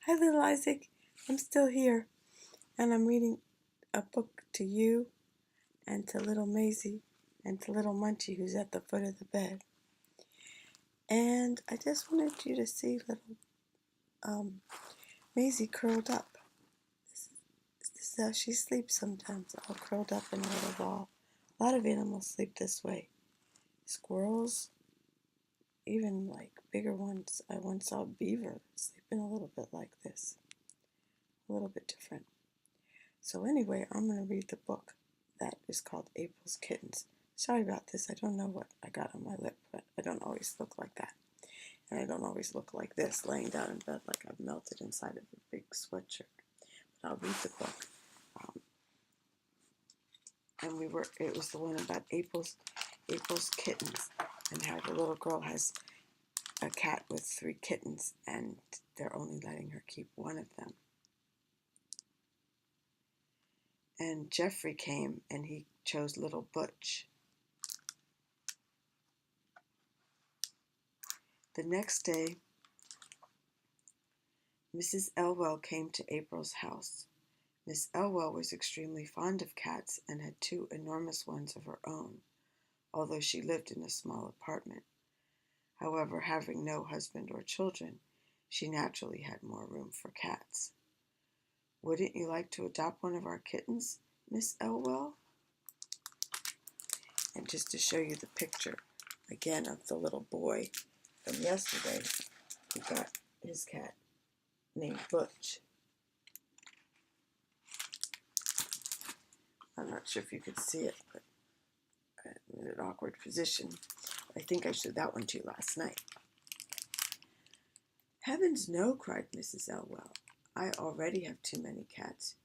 Hi, little Isaac. I'm still here, and I'm reading a book to you and to little Maisie and to little Munchie, who's at the foot of the bed. And I just wanted you to see little Maisie curled up. This is how she sleeps sometimes, all curled up in a little ball. A lot of animals sleep this way. Squirrels, even like bigger ones. I once saw a beaver sleeping a little bit like this, a little bit different. So anyway, I'm going to read the book that is called April's Kittens. Sorry about this. I don't know what I got on my lip, but I don't always look like that. And I don't always look like this, laying down in bed like I've melted inside of a big sweatshirt. But I'll read the book. It was the one about April's kittens, and how the little girl has a cat with 3 kittens, and they're only letting her keep one of them. And Jeffrey came, and he chose little Butch. The next day, Mrs. Elwell came to April's house. Miss Elwell was extremely fond of cats and had 2 enormous ones of her own, although she lived in a small apartment. However, having no husband or children, she naturally had more room for cats. "Wouldn't you like to adopt one of our kittens, Miss Elwell?" And just to show you the picture again of the little boy from yesterday, he got his cat named Butch. I'm not sure if you could see it, but I'm in an awkward position. I think I showed that one to you last night. "Heavens no," cried Mrs. Elwell. "I already have too many cats.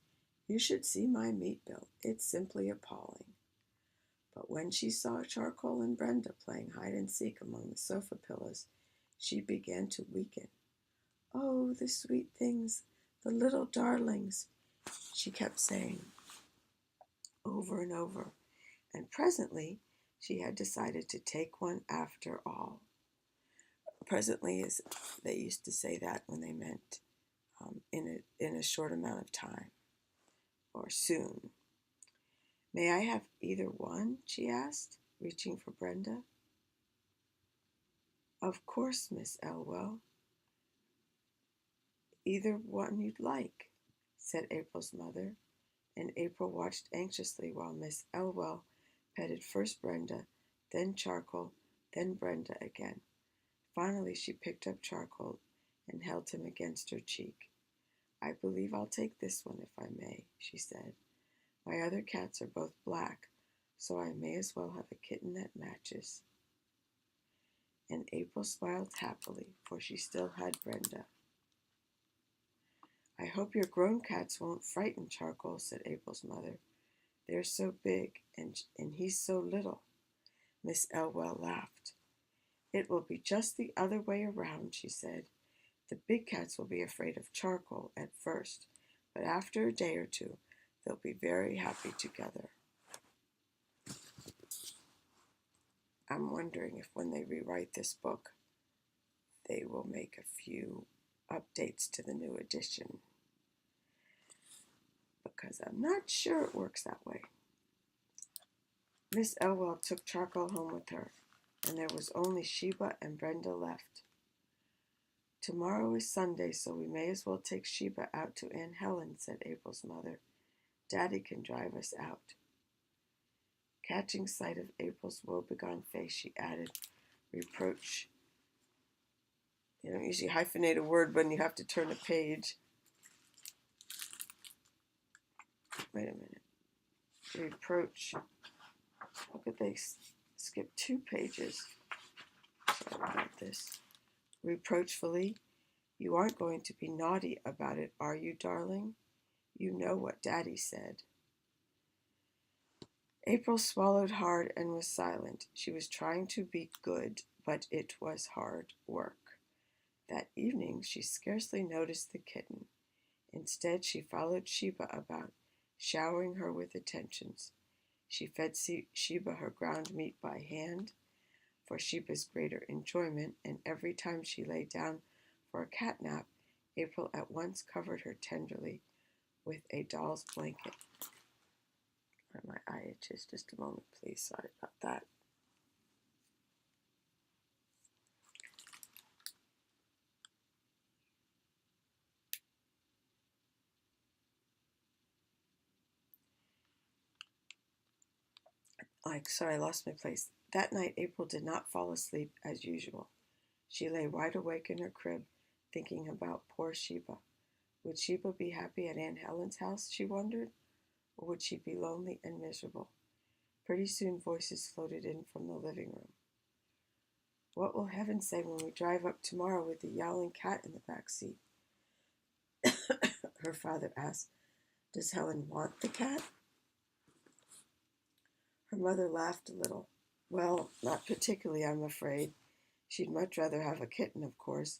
You should see my meat bill. It's simply appalling." But when she saw Charcoal and Brenda playing hide and seek among the sofa pillows, she began to weaken. "Oh, the sweet things, the little darlings," she kept saying over and over, and presently she had decided to take one after all. Presently is, they used to say that when they meant in a short amount of time, or soon. "May I have either one?" she asked, reaching for Brenda. "Of course, Miss Elwell. Either one you'd like," said April's mother, and April watched anxiously while Miss Elwell petted first Brenda, then Charcoal, then Brenda again. Finally she picked up Charcoal and held him against her cheek. "I believe I'll take this one if I may," she said. "My other cats are both black, so I may as well have a kitten that matches." And April smiled happily, for she still had Brenda. "I hope your grown cats won't frighten Charcoal," said April's mother. "They're so big, and he's so little." Miss Elwell laughed. "It will be just the other way around," she said. "The big cats will be afraid of Charcoal at first, but after a day or two they'll be very happy together." I'm wondering if when they rewrite this book, they will make a few updates to the new edition, because I'm not sure it works that way. Miss Elwell took Charcoal home with her, and there was only Sheba and Brenda left. "Tomorrow is Sunday, so we may as well take Sheba out to Aunt Helen," said April's mother. "Daddy can drive us out." Catching sight of April's woebegone face, she added, reproach. You don't usually hyphenate a word when you have to turn a page. Wait a minute. Reproach. How could they skip 2 pages? Sorry about this. Reproachfully, "You aren't going to be naughty about it, are you, darling? You know what Daddy said." April swallowed hard and was silent. She was trying to be good, but it was hard work. That evening she scarcely noticed the kitten. Instead, she followed Sheba about, showering her with attentions. She fed Sheba her ground meat by hand, for Sheba's greater enjoyment, and every time she lay down for a cat nap, April at once covered her tenderly with a doll's blanket. My eye itches. Just a moment, please. Sorry about that. Sorry, I lost my place. That night, April did not fall asleep as usual. She lay wide awake in her crib, thinking about poor Sheba. Would Sheba be happy at Aunt Helen's house, she wondered, or would she be lonely and miserable? Pretty soon voices floated in from the living room. What will heaven say when we drive up tomorrow with the yowling cat in the back seat? Her father asked. Does Helen want the cat? Her mother laughed a little. Well, not particularly, I'm afraid. She'd much rather have a kitten, of course,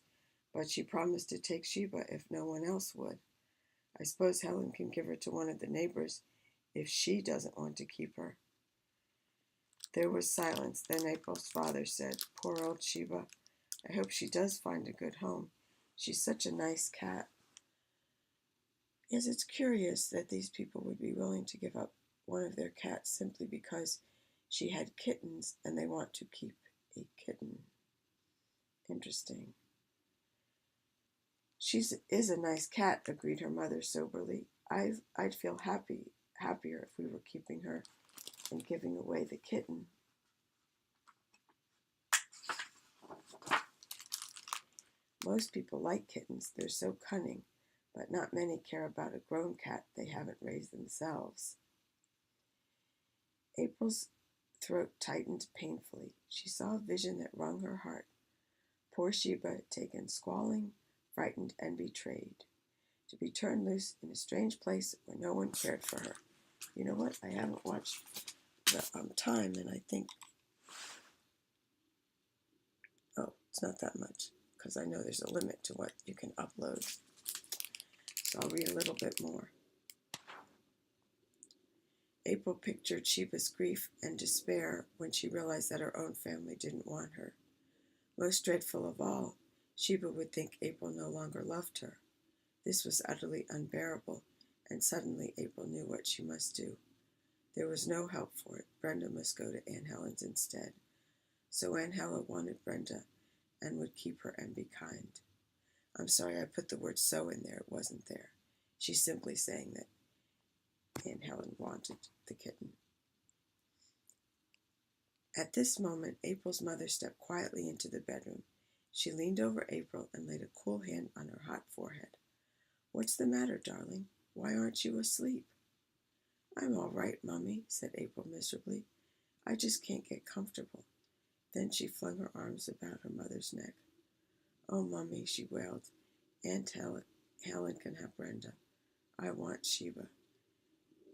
but she promised to take Sheba if no one else would. I suppose Helen can give her to one of the neighbors if she doesn't want to keep her. There was silence. Then April's father said, Poor old Sheba. I hope she does find a good home. She's such a nice cat. Yes, it's curious that these people would be willing to give up one of their cats simply because she had kittens and they want to keep a kitten. Interesting. She is a nice cat, agreed her mother soberly. I'd feel happier if we were keeping her and giving away the kitten. Most people like kittens. They're so cunning, but not many care about a grown cat they haven't raised themselves. April's throat tightened painfully. She saw a vision that wrung her heart. Poor Sheba, taken squalling, frightened, and betrayed, to be turned loose in a strange place where no one cared for her. You know what? I haven't watched the time, and I think, it's not that much, because I know there's a limit to what you can upload. So I'll read a little bit more. April pictured Sheba's grief and despair when she realized that her own family didn't want her. Most dreadful of all, Sheba would think April no longer loved her. This was utterly unbearable, and suddenly April knew what she must do. There was no help for it. Brenda must go to Aunt Helen's instead. So Aunt Helen wanted Brenda and would keep her and be kind. I'm sorry I put the word so in there. It wasn't there. She's simply saying that Aunt Helen wanted the kitten. At this moment, April's mother stepped quietly into the bedroom. She leaned over April and laid a cool hand on her hot forehead. What's the matter, darling? Why aren't you asleep? I'm all right, Mummy, said April miserably. I just can't get comfortable. Then she flung her arms about her mother's neck. Oh, Mummy, she wailed. Aunt Helen can have Brenda. I want Sheba.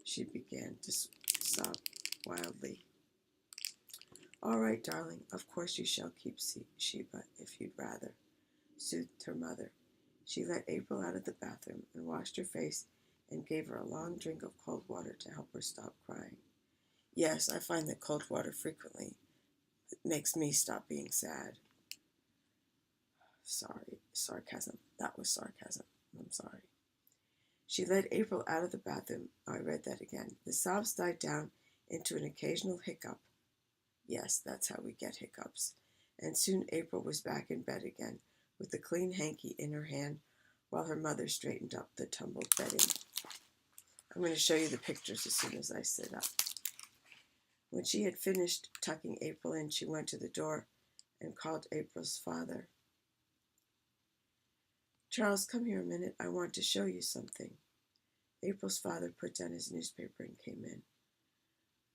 She began to sob wildly. All right, darling, of course you shall keep Sheba if you'd rather, soothed her mother. She let April out of the bathroom and washed her face and gave her a long drink of cold water to help her stop crying. Yes, I find that cold water frequently makes me stop being sad. Sorry, sarcasm. That was sarcasm. I'm sorry. She led April out of the bathroom. I read that again. The sobs died down into an occasional hiccup. Yes, that's how we get hiccups. And soon April was back in bed again, with the clean hanky in her hand, while her mother straightened up the tumbled bedding. I'm going to show you the pictures as soon as I sit up. When she had finished tucking April in, she went to the door and called April's father. Charles, come here a minute. I want to show you something. April's father put down his newspaper and came in.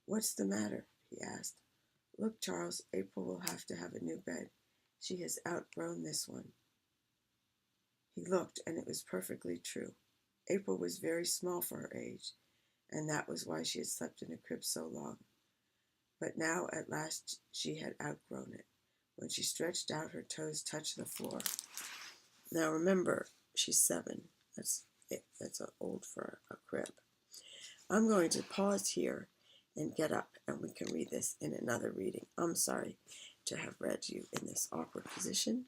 What's the matter? He asked. Look, Charles, April will have to have a new bed. She has outgrown this one. He looked, and it was perfectly true. April was very small for her age, and that was why she had slept in a crib so long. But now, at last, she had outgrown it. When she stretched out, her toes touched the floor. Now remember, she's 7. That's old for a crib. I'm going to pause here and get up, and we can read this in another reading. I'm sorry to have read you in this awkward position,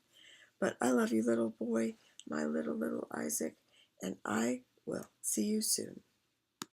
but I love you, little boy. my little Isaac, and I will see you soon.